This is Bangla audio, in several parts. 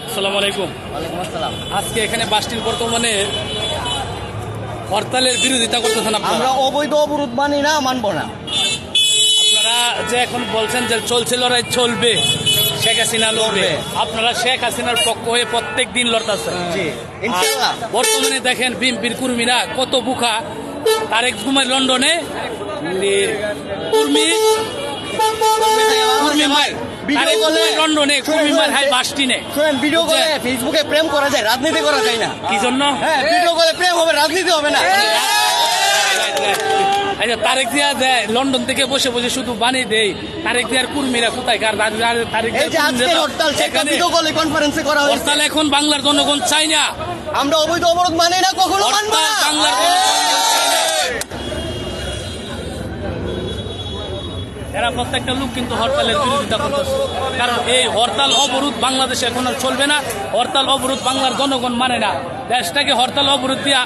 আসসালামু আলাইকুম। ওয়ালাইকুম আসসালাম। আজকে এখানে বাসটির বর্তমানে হরতালের বিরোধিতা করতেছেন আপনারা? আমরা অবৈধ অবরোধ মানি না, মানবো না। আপনারা যে এখন বলছেন যে চলছে লড়াই চলবে, শেখ হাসিনা লড়বে, আপনারা শেখ হাসিনার পক্ষ হয়ে প্রত্যেক দিন লড়তেছেন। বর্তমানে দেখেন বিএনপির কর্মীরা কত বুকা, তারেক ঘুমায় লন্ডনে, ফেসবুকে প্রেম করা যায়, রাজনীতি করা যায় না। কি জন্য? ভিডিও কলে প্রেম হবে, রাজনীতি হবে না। তারেক জিয়া দেয় লন্ডন থেকে বসে বসে শুধু বানিয়ে দেয়। তারেক জিয়ার কর্মীরা কোথায়? হরতাল এখন বাংলার জনগণ চাই না। আমরা অবৈধ অবরোধ মানি না, কখনো মানবো না। বাংলার এরা প্রত্যেকটা লোক কিন্তু হরতালের বিরোধিতা করতেছে, কারণ এই হরতাল অবরোধ বাংলাদেশে এখন আর চলবে না। হরতাল অবরোধ বাংলার জনগণ মানে না। দেশটাকে হরতাল অবরোধ দিয়া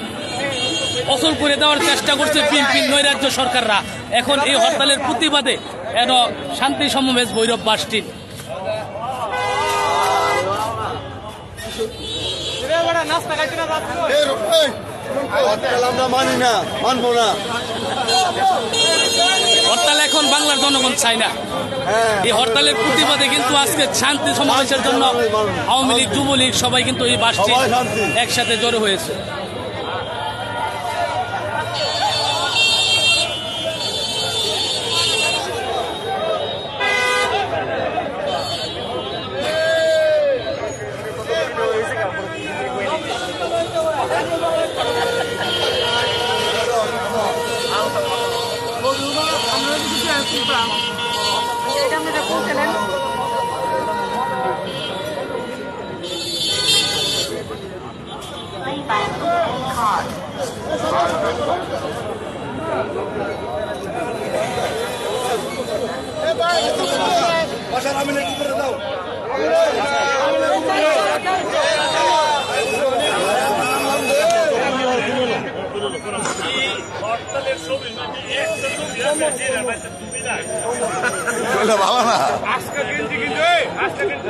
অচল করে দেওয়ার চেষ্টা করছে বিএনপি নৈরাজ্য সরকাররা। এখন এই হরতালের প্রতিবাদে এন শান্তি সমাবেশ ভৈরব বাসটির। আমরা মানি না, মানবো না। হরতাল এখন বাংলার জনগণ চায় না। এই হরতালের প্রতিবাদে কিন্তু আজকে শান্তি সমাবেশের জন্য আওয়ামী লীগ, যুবলীগ সবাই কিন্তু এই বাসটি একসাথে জড়ো হয়েছে। ভালো না আজকে কিন্তু আজকে কিন্তু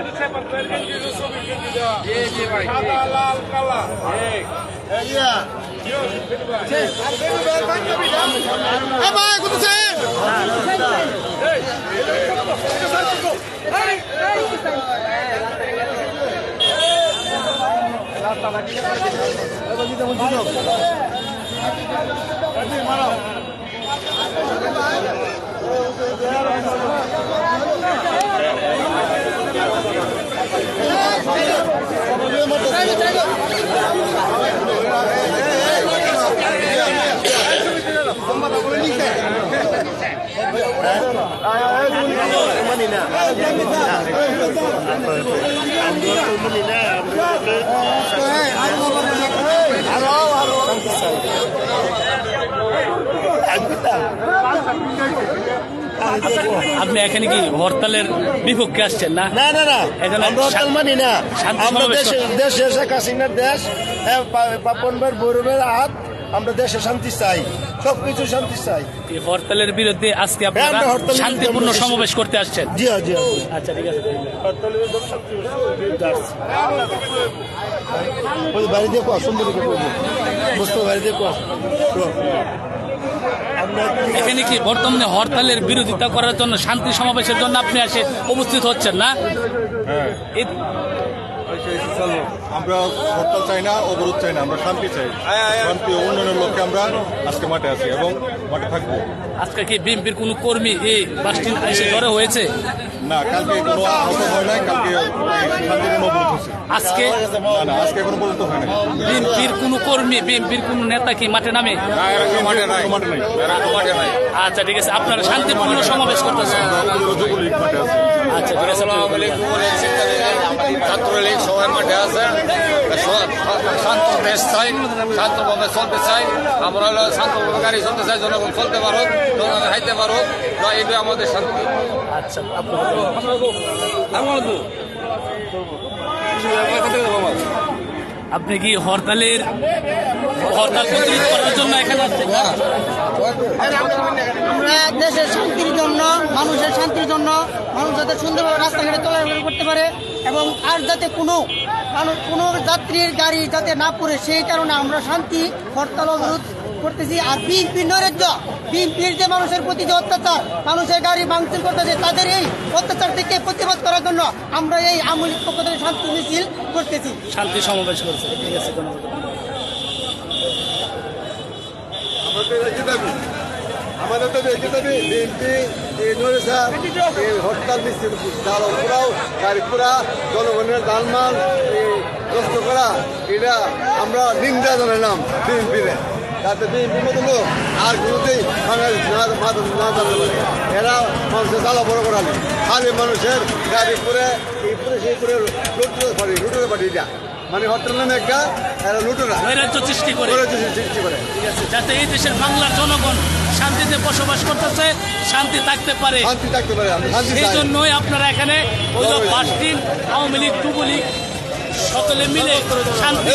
সাদা লাল কালা আপনি এখানে কি হরতালের বিপক্ষে আসছেন না? না না না, এখানে আমরা হরতাল মানি না। শান্তি আমরা সমাবেশ দেশ শেখ হাসিনার দেশ, পাপনবার বৈরবের হাত, আমরা দেশে শান্তি চাই, সবকিছু শান্তি চাই। এই হরতালের বিরুদ্ধে আজকে আপনারা আমরা হরতালের শান্তিপূর্ণ বিরুদ্ধে সমাবেশ করতে আসছেন? জি জি। আচ্ছা ঠিক আছে। বাড়িতে কোয়া সুন্দর বুঝতে বাড়িতে কোয়া। এখানে কি বর্তমানে হরতালের বিরোধিতা করার জন্য শান্তি সমাবেশের জন্য আপনি এসে উপস্থিত হচ্ছেন না? আমরা হরতাল চাই না, অবরোধ চাই না, আমরা শান্তি চাই। শান্তি ও উন্নয়নের লক্ষ্যে আমরা আজকে মাঠে আছি এবং মাঠে থাকবো। আজকে কি বিএনপির কোনো কর্মী এই বাসটি এসে জড়ো হয়েছে? না, কালকে কোনো আহত হয় নাই, কালকে শান্তিপূর্ণ অবরোধ হয়েছে। আজকে না না, আজকে এখনো পর্যন্ত হয় নাই। বিএনপির কোনো কর্মী, বিএনপির কোনো নেতা কি মাঠে নামে? মাঠে নাই। আচ্ছা ঠিক আছে, আপনারা শান্তিপূর্ণ সমাবেশ করতেছেন? যুবলীগ মাঠে আছে। আচ্ছা ঠিক আছে। ছাত্রলীগ সবাই মাঠে আছে, শান্ত দেশ চাই, শান্তভাবে চলতে চাই। আমরা হলো শান্তভাবে গাড়ি চলতে চাই, জনগণ চলতে পারুক, জনগণ খাইতে পারুক, এটাই আমাদের শান্তি। আচ্ছা, আপনি কি হরতাল প্রতিরোধ করার জন্য এখানে আসছেন? আমরা দেশের শান্তির জন্য, মানুষের শান্তির জন্য, মানুষ যাতে সুন্দরভাবে রাস্তাঘাটে চলাফেরা করতে পারে এবং আর যাতে কোনো যাত্রীর গাড়ি যাতে না পড়ে, সেই কারণে আমরা শান্তি হরতাল অবরোধ করতেছি। আর বিএনপি নৈরাজ্য, বিএনপির যে মানুষের প্রতি যে অত্যাচার, মানুষের গাড়ি ভাঙচুর করতেছে, তাদের এই অত্যাচার থেকে প্রতিবাদ করার জন্য আমরা এই আওয়ামী লীগ পক্ষ থেকে শান্তি মিছিল করতেছি, শান্তি সমাবেশ করছে। ঠিক আছে, আমাদের তো বেশি দাবি বিএনপি হরতাল দিচ্ছে, পুরাও গাড়ি পুরা জনগণের জানমাল নষ্ট করা, এটা আমরা নিন্দা জানালাম বিএনপিরে, যাতে বিএনপির মতো লোক আর কোনোতেই বাংলাদেশ না জানতে পারে। এরা মানুষের জ্বালা বড় করালে খালি মানুষের গাড়ি পুরে এই পুরে সেই পুরে লুটের পাঠিয়ে দেয়, মানে হরতাল নামে একটা এরা লুটেরা নৈরাজ্য সৃষ্টি করে। ঠিক আছে, যাতে এই দেশের বাংলার জনগণ শান্তিতে বসবাস করতেছে, শান্তি থাকতে পারে, শান্তি থাকতে পারে। সেই জন্যই আপনারা এখানে বাসটিন, আওয়ামী লীগ, যুবলীগ সকলে মিলে শান্তি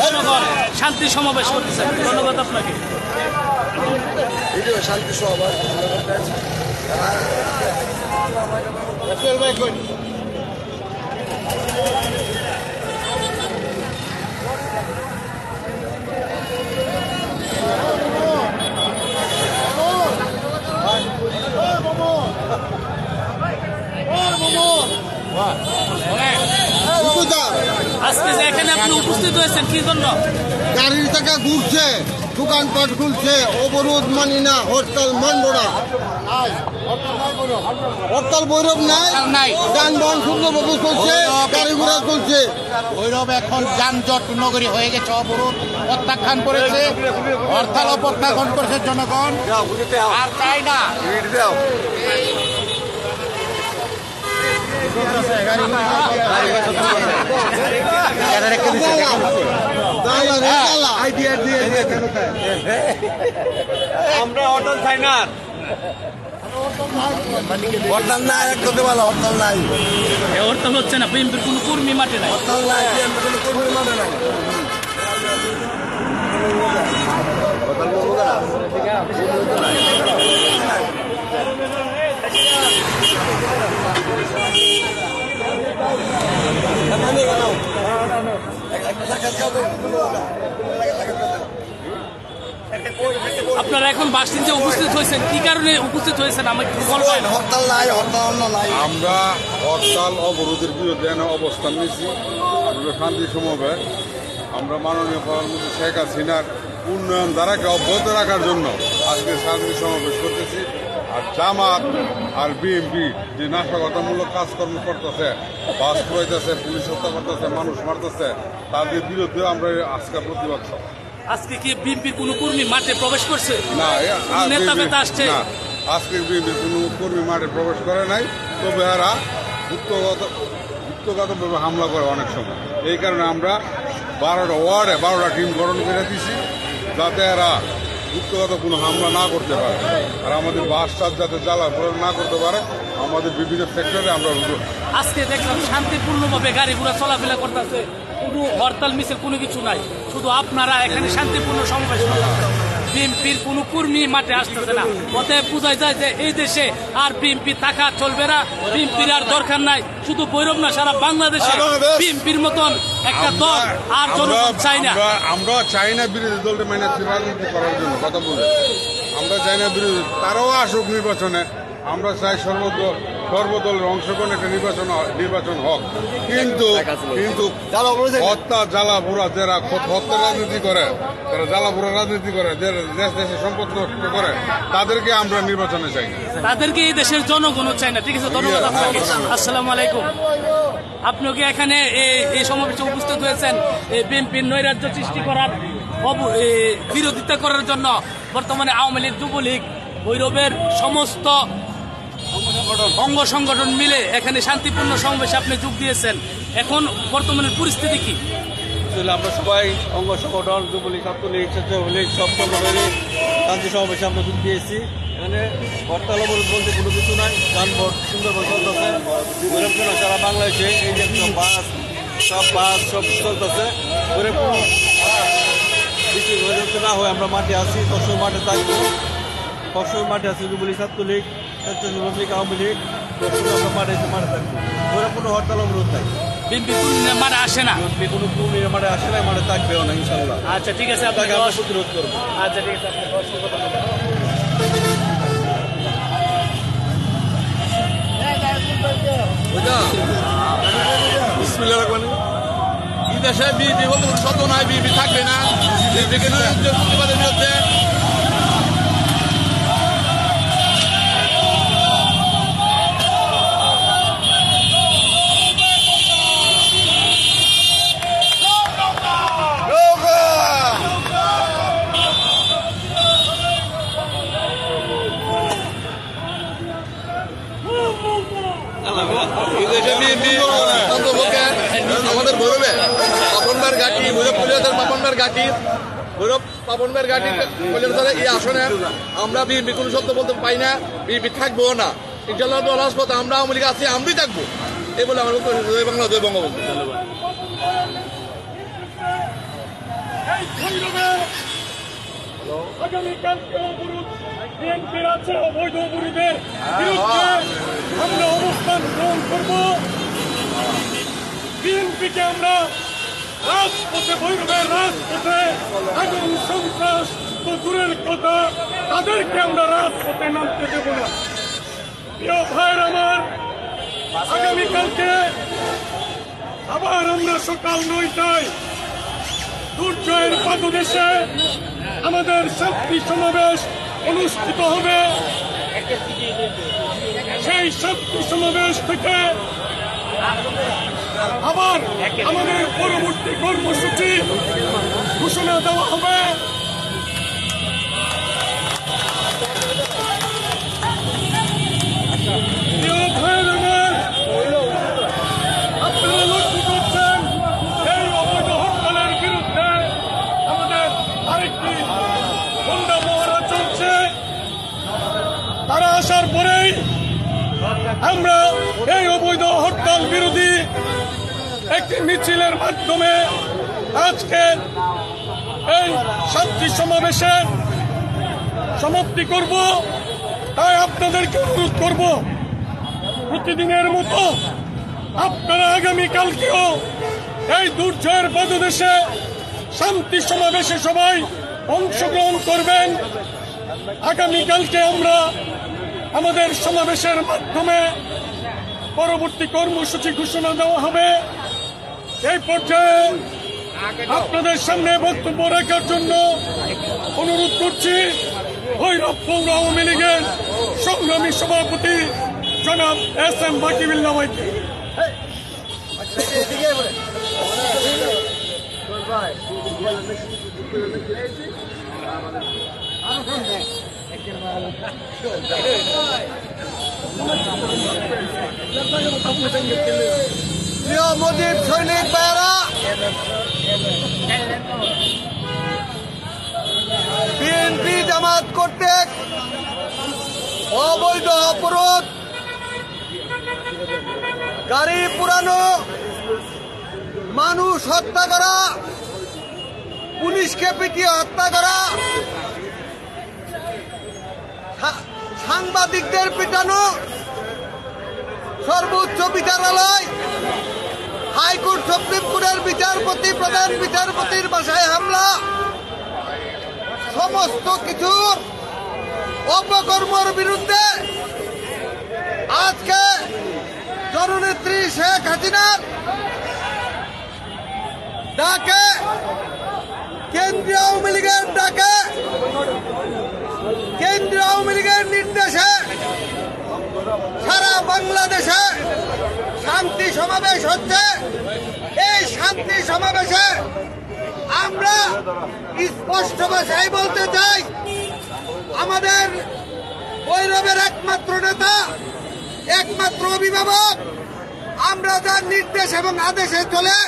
জনগণ শান্তি সমাবেশ করতেছেন। ধন্যবাদ আপনাকে। শান্তি সমাবেশ আজকে যে এখানে আপনি উপস্থিত হয়েছেন কি জন্য? গাড়ির চাকা ঘুরছে, দোকানপাট খুলছে, অবরোধ মানি না, হরতাল মানব না। হরতাল বৈরব নাই, যানবাহন সুন্দরভাবে চলছে, গাড়ি ঘোড়া চলছে। ভৈরব এখন যানজট নগরী হয়ে গেছে, অবরোধ প্রত্যাখ্যান করেছে, হরতাল প্রত্যাখ্যান করেছে জনগণ, আর চাই না। আমরা হরতাল চাই না, হরতাল নাই, একদম ভালো হরতাল নাই, হরতাল হচ্ছে না, বিএনপির কোনো কর্মী মাঠে নাই। হরতাল নাই, কোনো কর্মী মানে নাই। আপনারা এখন বাসিন্দে উপস্থিত হয়েছেন, কি কারণে উপস্থিত হয়েছেন আমাকে একটু বলবেন? হরতাল নাই, হরতাল নাই। আমরা হরতাল অবরোধের বিরুদ্ধে অবস্থান নিয়েছি। আমরা শান্তি সমাবেশ, আমরা মাননীয় প্রধানমন্ত্রী শেখ হাসিনার উন্নয়ন ধারাকে অব্যাহত রাখার জন্য আজকে শান্তি সমাবেশ করতেছি। আর জামাত আর বিএনপি যে নাশকতামূলক কাজকর্ম করতেছে, বাস পুরাইতেছে, পুলিশ হত্যা করতেছে, মানুষ মারতেছে, তাদের বিরুদ্ধে আমরা আজকে প্রতিবাদ করব। আজকে কি বিএনপির কোনো কর্মী মাঠে প্রবেশ করছে? না, নেতা বেতা আসছে? আজকে বিএনপির কোনো কর্মী মাঠে প্রবেশ করে নাই, তবে এরা গুপ্তগতভাবে হামলা করে অনেক সময়। এই কারণে আমরা 12টা ওয়ার্ডে 12টা টিম গঠন করে দিছি, যাতে এরা গুপ্তগত কোনো হামলা না করতে পারে, আর আমাদের বাস টাস যাতে জ্বালা প্রয়োগ না করতে পারে। আমাদের বিভিন্ন সেক্টরে আমরা আজকে দেখলাম শান্তিপূর্ণভাবে গাড়ি ঘোড়া চলাফেরা করতেছে, কোনো হরতাল মিছিল কোনো কিছু নাই, শুধু আপনারা এখানে শান্তিপূর্ণ সমাবেশ করতেছেন। বিএনপির কোনো কর্মী মাঠে আসতেছে না, অতএব বোঝা যায় যে এই দেশে আর বিএনপি থাকা চলবে না, বিএনপির আর দরকার নাই। শুধু ভৈরব না, সারা বাংলাদেশে বিএনপির মতন একটা দল আর জনগণ চাই না। আমরা চাই না বিরোধী দলটা মানে রাজনীতি করার জন্য কথা বলে, আমরা চাই না বিরোধী, তারাও আসুক নির্বাচনে। আমরা চাই সর্বদলের অংশগ্রহণ একটা নির্বাচন হোক, কিন্তু হত্যা জ্বালাপুরা যারা হত্যা রাজনীতি করে, যারা জ্বালাপুরা রাজনীতি করে, দেশের সম্পদ নষ্ট করে, তাদেরকে আমরা নির্বাচনে চাই না, তাদেরকে এই দেশের জনগণও চাই না। ঠিক আছে, ধন্যবাদ আপনাকে। আসসালামু আলাইকুম। আপনিও কি এখানে এই সমাবেশে উপস্থিত হয়েছেন বিএনপির নৈরাজ্য সৃষ্টি করার বিরোধিতা করার জন্য? বর্তমানে আওয়ামী লীগ, যুবলীগ, ভৈরবের সমস্ত অঙ্গ সংগঠন মিলে এখানে শান্তিপূর্ণ সমাবেশে আপনি যোগ দিয়েছেন। এখন বর্তমানের পরিস্থিতি কি? আমরা সবাই অঙ্গ সংগঠন, যুবলীগ, ছাত্রলীগ, স্বেচ্ছাসেবক সব সংগঠনে শান্তি সমাবেশে আমরা যোগ দিয়েছি। এখানে হরতাল অবরোধ বলতে কোনো কিছু নাই, যানবাহন সুন্দরভাবে চলতেছে। ভৈরব জন্য সারা বাংলাদেশে এই যে সব বাস সব চলতেছে। ভৈরব বেশি না হয় আমরা মাঠে আসি, সবসময় মাঠে থাকবো, সবসময় মাঠে আসি। যুবলীগ, ছাত্রলীগ, স্বেচ্ছাসেবক লীগ, আওয়ামী লীগ, সবসময় আমরা মাঠে থাকবো। ভৈরব কোনো হরতাল অবরোধ নাই, বিএনপি মাঠে আসে না, কোনো কর্মীরা মাঠে আসে না, মাঠে থাকবেও না ইনশাল্লাহ। আচ্ছা ঠিক আছে, আপনাকে আমরা প্রতিরোধ করবো। আচ্ছা ঠিক আছে, আপনাকে অসংখ্য ধন্যবাদ। এই দেশে বিএনপি বলতে কোনো শব্দ নাই, বিএনপি থাকবে না। প্রতিবাদের বিরুদ্ধে আমাদের ভৈরবে পাপনবার ঘাটি, ভৈরব পরিষদের পাপনবার ঘাটি, ভৈরব পাপনবার ঘাটি এই আসনে আমরা বিএনপি কোনো শব্দ বলতে পাই না, বিএনপি থাকবো না ইনশাল্লাহ। রাজপথে আমরা আওয়ামী লীগ আছি, আমরাই থাকবো, এই বলে আমার বাংলা বঙ্গবন্ধু। আগামীকালকে অবরোধ বিএনপির আছে, অবৈধ অবরোধের বিরুদ্ধে আমরা অবস্থান গ্রহণ করব। বিএনপিকে আমরা রাজপথে, ভৈরবের রাজপথে আগুন সন্ত্রাস তো দূরের কথা, তাদেরকে আমরা রাজপথে নামতে দেব না। প্রিয় ভাইয়ের আমার, আগামীকালকে আবার আমরা সকাল 9টায় দুর্জয় দুর্জয়ের পাদদেশে আমাদের শান্তি সমাবেশ অনুষ্ঠিত হবে। সেই শান্তি সমাবেশ থেকে আবার আমাদের পরবর্তী কর্মসূচি ঘোষণা দেওয়া হবে। আপনারা লক্ষ্য করছেন এই অবৈধ হরতালের বিরুদ্ধে আমাদের আরেকটি গুন্ডা মহড়া চলছে। তারা আসার পরেই আমরা এই অবৈধ হরতাল বিরোধী একটি মিছিলের মাধ্যমে আজকে এই শান্তি সমাবেশের সমাপ্তি করব। তাই আপনাদেরকে অনুরোধ করব, প্রতিদিনের মতো আপনারা আগামীকালকেও এই দুর্জয়ের পাদদেশে শান্তি সমাবেশে সবাই অংশগ্রহণ করবেন। আগামীকালকে আমরা আমাদের সমাবেশের মাধ্যমে পরবর্তী কর্মসূচি ঘোষণা দেওয়া হবে। এই পর্যায়ে আপনাদের সামনে বক্তব্য রাখার জন্য অনুরোধ করছি ভৈরব পৌর আওয়ামী লীগের সংগ্রামী সভাপতি জনাব SM বাকিবিল্লাহ ভাইকে। প্রিয় মুজিব সৈনিক ভাইয়েরা, বিএনপি জামাত কর্তৃক অবৈধ অবরোধ, গাড়ি পুরানো, মানুষ হত্যা করা, পুলিশকে পিটিয়ে হত্যা করা, সাংবাদিকদের পিটানো, সর্বোচ্চ বিচারালয়, হাইকোর্ট, সুপ্রিম কোর্টের বিচারপতি, প্রধান বিচারপতির বাসায় হামলা, সমস্ত কিছুর অপকর্মের বিরুদ্ধে আজকে জননেত্রী শেখ হাসিনার ডাকে, কেন্দ্রীয় আওয়ামী লীগের ডাকে, কেন্দ্রীয় আওয়ামী লীগের নির্দেশে সারা বাংলাদেশে শান্তি সমাবেশ হচ্ছে। এই শান্তি সমাবেশে আমরা স্পষ্ট ভাষায় বলতে চাই, আমাদের ভৈরবের একমাত্র নেতা, একমাত্র অভিভাবক, আমরা যার নির্দেশ এবং আদেশে চলে,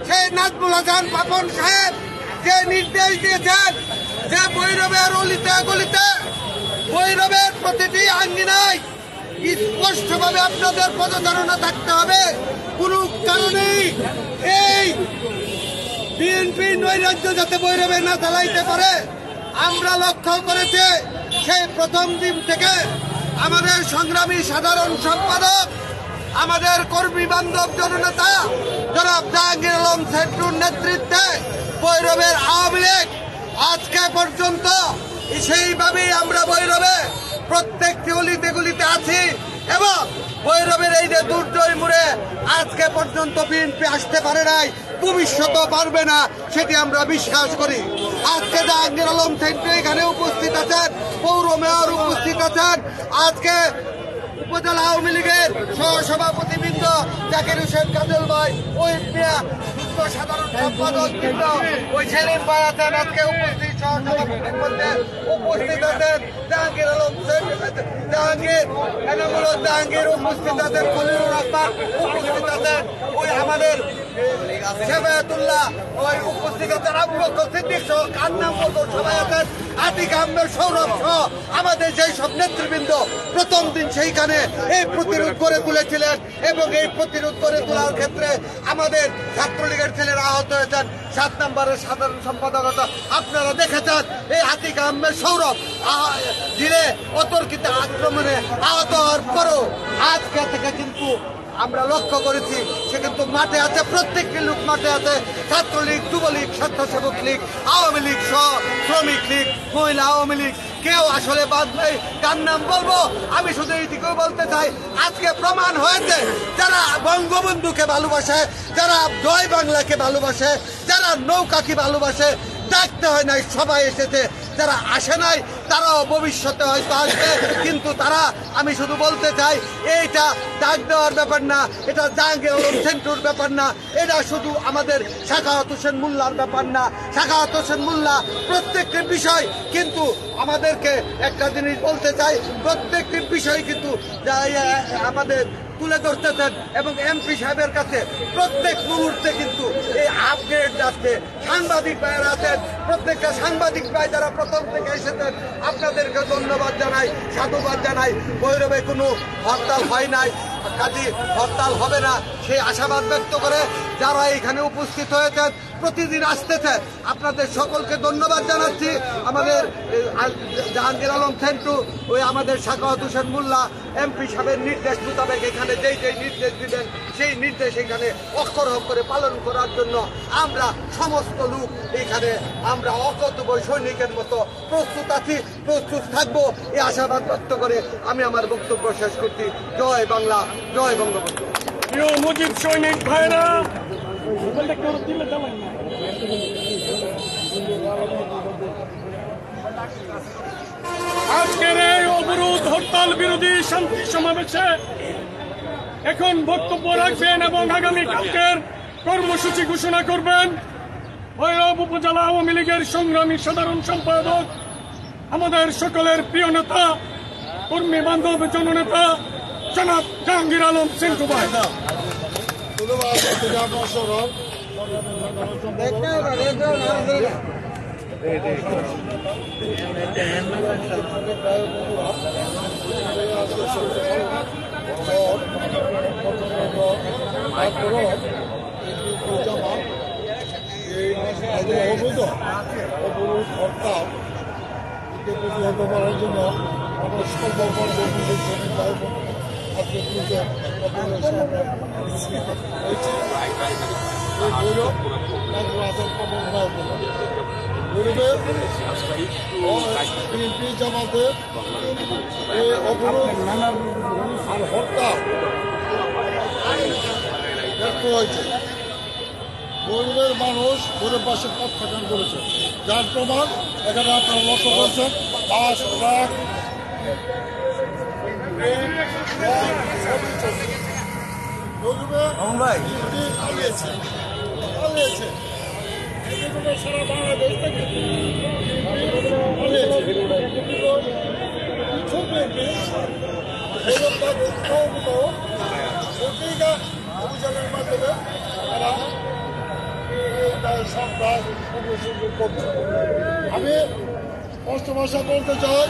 সেই নাজমুল হাসান পাপন সাহেব যে নির্দেশ দিয়েছেন যে ভৈরবের অলিতে গলিতে, ভৈরবের প্রতিটি আঙ্গিনায় স্পষ্টভাবে আপনাদের পদচারণা থাকতে হবে। কোনো কারণেই এই বিএনপি নৈরাজ্য যাতে ভৈরবে না চালাইতে পারে আমরা লক্ষ্য করেছি। সেই প্রথম দিন থেকে আমাদের সংগ্রামী সাধারণ সম্পাদক, আমাদের কর্মী বান্ধব জননেতা জনাব জাহাঙ্গীর আলম সেন্টুর নেতৃত্বে ভৈরবের আওয়ামী লীগ আজকে পর্যন্ত সেইভাবেই আমরা ভৈরবে প্রত্যেকটি অলিতে গলিতে আছি এবং ভৈরবের এই যে দুর্জয় মোড়ে আজকে পর্যন্ত বিএনপি আসতে পারে নাই, ভবিষ্যতেও পারবে না, সেটি আমরা বিশ্বাস করি। আজকে জাহাঙ্গীর আলম সেন্টু এখানে উপস্থিত আছেন, পৌর মেয়র উপস্থিত আছেন, আজকে উপজেলা আওয়ামী লীগের সহসভাপতিবৃন্দ জাকির হোসেন কাজল ভাই, ওই সাধারণ সম্পাদক বৃন্দ, ওই সেলিম ভাই আছেন, আজকে উপস্থিত সহসভাপতির মধ্যে উপস্থিত আছেন জাহাঙ্গীর আলম, জাহাঙ্গীর উপস্থিত আছেন, খলিলুর রহমান উপস্থিত আছেন, ওই আমাদের সেবায়াতুল্লাহ ওই উপস্থিত আছেন, আবু বকর সিদ্দিক সহ কান্নাম বকর সবাই আছেন, আতিক আহমেদ, সৌরভ সহ আমাদের যেই সব নেতৃবৃন্দ প্রথম দিন সেইখানে এই প্রতিরোধ করে তুলেছিলেন এবং এই প্রতিরোধ করে তোলার ক্ষেত্রে আমাদের ছাত্রলীগের ছেলেরা আহত হয়েছেন। 7 নম্বরের সাধারণ সম্পাদকতা আপনারা দেখেছেন, এই আতিক আহমেদ, সৌরভ ধীরে অতর্কিত আক্রমণে আহত হওয়ার পরও আজকে থেকে কিন্তু আমরা লক্ষ্য করেছি সে কিন্তু মাঠে আছে, প্রত্যেকটি লোক মাঠে আছে। ছাত্রলীগ, যুবলীগ, স্বেচ্ছাসেবক লীগ, আওয়ামী লীগ সহ শ্রমিক লীগ, মহিলা আওয়ামী লীগ, কেউ আসলে বাদ নেই। কার নাম বলবো? আমি শুধু এইটুকুই বলতে চাই, আজকে প্রমাণ হয়েছে যারা বঙ্গবন্ধুকে ভালোবাসে, যারা জয় বাংলাকে ভালোবাসে, যারা নৌকাকে ভালোবাসে, ডাকতে হয় নাই, সবাই এসেছে। যারা আসে নাই তারাও ভবিষ্যতে হয়তো আসবে, কিন্তু তারা, আমি শুধু বলতে চাই, এইটা ডাক দেওয়ার ব্যাপার না, এটা জাহাঙ্গীর আলম সেন্টুর ব্যাপার না, এটা শুধু আমাদের সাখাওয়াত হোসেন মোল্লার ব্যাপার না। সাখাওয়াত হোসেন মোল্লা প্রত্যেকটি বিষয় কিন্তু আমাদেরকে একটা জিনিস বলতে চাই, প্রত্যেকটি বিষয় কিন্তু আমাদের তুলে ধরতেছেন এবং এমপি সাহেবের কাছে প্রত্যেক মুহূর্তে কিন্তু এই আপগ্রেড যাচ্ছে। সাংবাদিক ভাইয়েরা আছেন, প্রত্যেকটা সাংবাদিক ভাই যারা প্রথম থেকে এসেছেন, আপনাদেরকে ধন্যবাদ জানাই, সাধুবাদ জানাই। ভৈরবে কোনো হরতাল হয় নাই, কাজী হরতাল হবে না সেই আশাবাদ ব্যক্ত করে যারা এখানে উপস্থিত হয়েছেন, প্রতিদিন আসতেছেন, আপনাদের সকলকে ধন্যবাদ জানাচ্ছি। আমাদের জাহাঙ্গীর আলম সেন্টু, ওই আমাদের সাখাওয়াত হোসেন মোল্লা এমপি সাহেবের নির্দেশ মোতাবেক এখানে যেই নির্দেশ দিবেন সেই নির্দেশ এখানে অক্ষর করে পালন করার জন্য আমরা সমস্ত লোক এখানে আমরা অকর্তব্য সৈনিকের মতো প্রস্তুত আছি, প্রস্তুত থাকবো, এই আশাবাদ ব্যক্ত করে আমি আমার বক্তব্য শেষ করছি। জয় বাংলা, জয় বঙ্গবন্ধু। প্রিয় মুজিব সৈনিক ভাইরা, আজকের এই অবরোধ হরতাল বিরোধী শান্তি সমাবেশে এখন বক্তব্য রাখবেন এবং আগামীকালকের কর্মসূচি ঘোষণা করবেন ভৈরব উপজেলা আওয়ামী লীগের সংগ্রামী সাধারণ সম্পাদক, আমাদের সকলের প্রিয় নেতা, কর্মী বান্ধব জননেতা জনাব জাহাঙ্গীর আলম সেন্টু ভাই। অবরোধ হরতাল প্রতিহত করার জন্য আমরা আজকে বিএনপি জামাতের এই অবরোধ আর হরতাল ব্যর্থ হয়েছে। গরিবের মানুষ গরিব পাশে প্রত্যাখ্যান করেছে, যার প্রমাণ এখানে আপনারা লক্ষ্য করছেন। বাস, ট্রাক, সারা বাংলাদেশ থেকে অভিযানের মাধ্যমে আমি স্পষ্ট ভাষা বলতে চাই,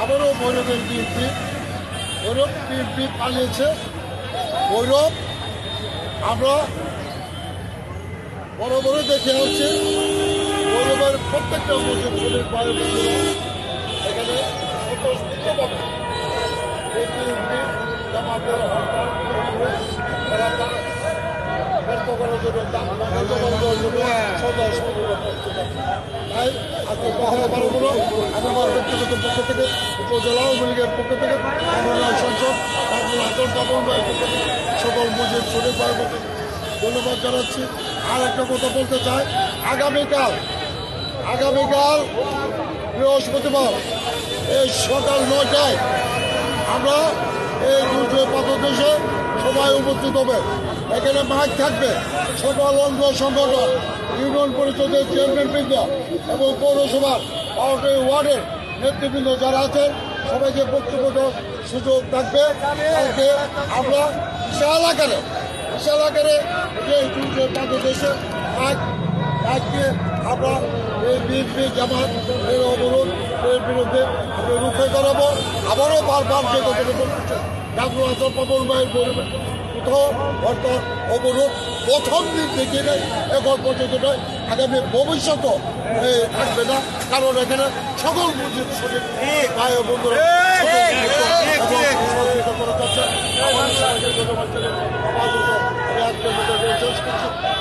আবারও ভৈরবের বিএনপি পালিয়েছে। ভৈরব আমরা বড় বড় দেখে আসছি, ভৈরবের প্রত্যেকটা মুসলিম শরীর বাইরে এখানে স্বতঃস্ফূর্তভাবে বিএনপি জামাতের হরতাল ব্যর্থ করার জন্য তাই আজকে বারোগুলো আমি আমার ব্যক্তিগত পক্ষ থেকে, উপজেলা আওয়ামী লীগের পক্ষ থেকে, সংসদ সকল মুজিব শরীফ ভাইকে ধন্যবাদ জানাচ্ছি। আর একটা কথা বলতে চাই, আগামীকাল বৃহস্পতিবার এই সকাল 9টায় আমরা এই দুর্যোগ পাদদেশে সবাই উপস্থিত হবে। এখানে মাইক থাকবে, সকল অঙ্গ সংগঠন, ইউনিয়ন পরিষদের চেয়ারম্যানবৃন্দ এবং পৌরসভার 12টি ওয়ার্ডের নেতৃবৃন্দ যারা আছেন সবাইকে বক্তব্য সুযোগ থাকবে। কালকে আমরা বিশাল আকারে এই দুর্যোগ পাদদেশে মাইক দিয়ে আমরা এই বিএনপি জামাত এর অবরোধ এর বিরুদ্ধে রুখে দাঁড়াবো। আবারও বারবার যে কথাটা বলতেছে ডাক্তার পবন ভাইয়ের অর্থাৎ অবরোধ প্রথম দিন থেকে নেই, এখন পর্যন্ত নয়, আগামী ভবিষ্যতও থাকবে না, কারণ এখানে সকল মুসলিম শরীর ভাই ও বন্ধুরা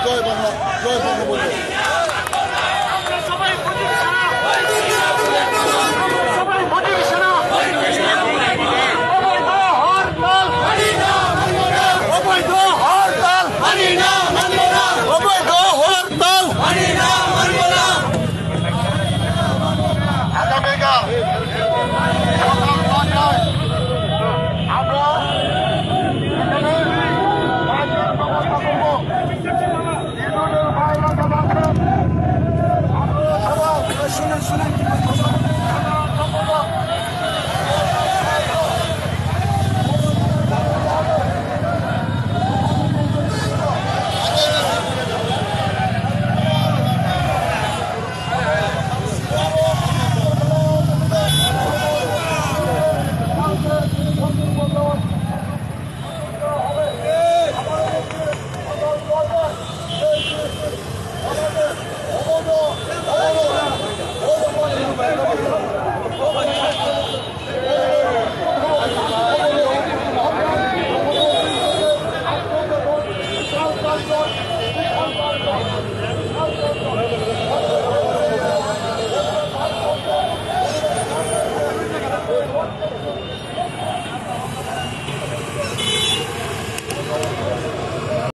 জয় বাংলা, জয় বঙ্গবন্ধু।